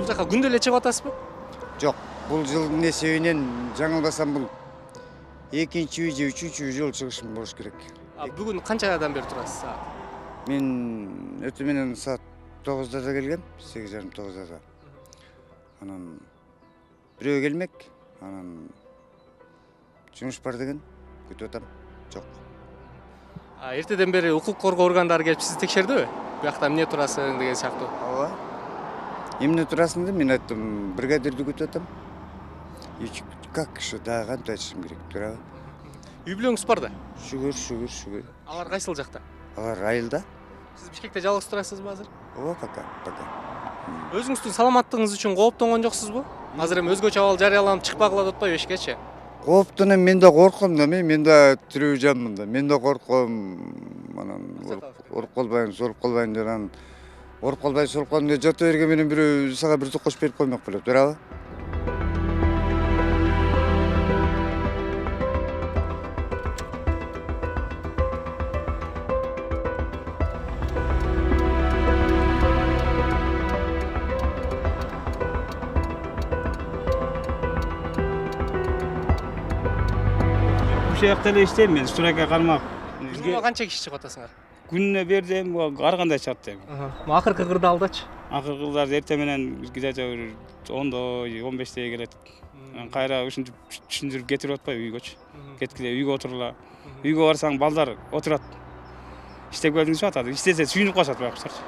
жака күндө эле чыгып атасызбы? Жок, бул жылдын эсебинен жаңылбасам бул 2-чи же 3-чү жыл чыгышым болуш керек. Бүгүн канчадан бери турасыз? Мен өтө менен саат 9-да да келгем, 8:30-9-да да. Анан бирөө келмек, анан жумуш бар деген күтүп атам. Жок. Эртеден бери укук коргоо органдары келип сизди текшердиби? Буякта эмне турасың деген сыяктуу. Ооба. Эмне турасың деп мен айттым, бригадирди күтүп атам. Как ушу дагы кантип айтышым керек, туурабы? Үй бүлөңүз бар да? Шүгүр. Алар кайсыл жакта? Алар айылда. Сиз Бишкекте жалгыз турасызбы азыр? Ооба, пока. Өзүңүздүн саламаттыгыңыз үчүн кооптонгон жоксузбу? Азыр эми өзгөчө абал жарыяланып чыкпагыла деп атпайбы эшикечи? Кооптон эми мен да корком да, мен да тирүү жанмын да. Мен да корком. Анан оруп калбайм, соруп калбайм деп анан оруп калбай, соруп калдым деп жата берген менен бирөө сага бир токош берип коймок белет, туурабы? Ушул жакта эле иштейм мен, Суракка кармак. Күнүнө канча киши чыгып атасыңар? Күнүнө бердем, ар кандай чыгат эми. Акыркы кырды алдачы. Акыркы кылдар эртең менен где-то 10-до, 15-те келет. Кайра ушинтип түшүндүрүп кетирип атпайбы үйгөчү. Кеткиле үйгө отурула. Үйгө барсаң балдар отурат. Иштеп келдиңизби атат. Иштесе сүйүнүп калышат байкуштарчы.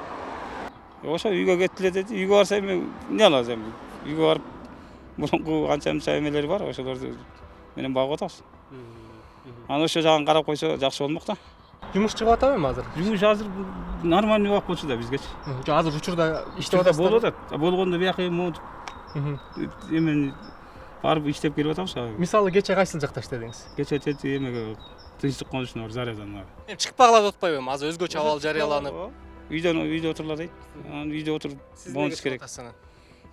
Ошо үйгө кеттиле деди. Үйгө барса эми эмне алабыз эми? Үйгө барып мурунку канча эмелери бар, ошолорду менен багып атабыз. Анан ошо жагын карап койсо жакшы болмок да. Жумуш чыгып атабы эми азыр? Жумуш азыр нормальный убак болчу да бизгечи. Жок, азыр учурда иштеп атасыздар. Болуп атат. Болгондо бияка эми эмен барып иштеп келип атабыз. Мисалы кече кайсыл жакта иштедиңиз? Кече эмеге Тынчтык конушуна бар зарядан. Эми чыкпагыла деп атпайбы эми? Азыр өзгөчө абал жарыяланып. Үйдө отурула дейт. Анан үйдө отуруп болуш керек. Атасыңар.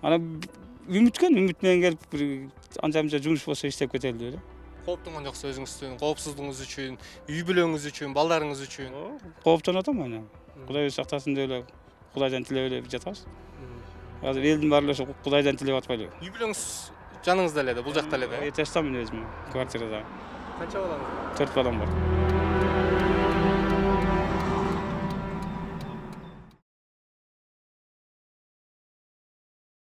Анан үмүт менен келип бир анча-мынча жумуш болсо иштеп кетели деп эле. Кооптонгон жоксу өзүңүздүн коопсуздугуңуз үчүн, үй бүлөңүз үчүн, балдарыңыз үчүн? Кооптонуп атам анан. Кудай сактасын деп эле Кудайдан тилеп эле жатабыз. Азыр элдин баары эле ошо Кудайдан тилеп атпайлыбы? Үй бүлөңүз жаныңызда эле да, бул жакта эле да? Этаждамын өзүм, квартирада. Канча балаңыз бар? 4 балам бар.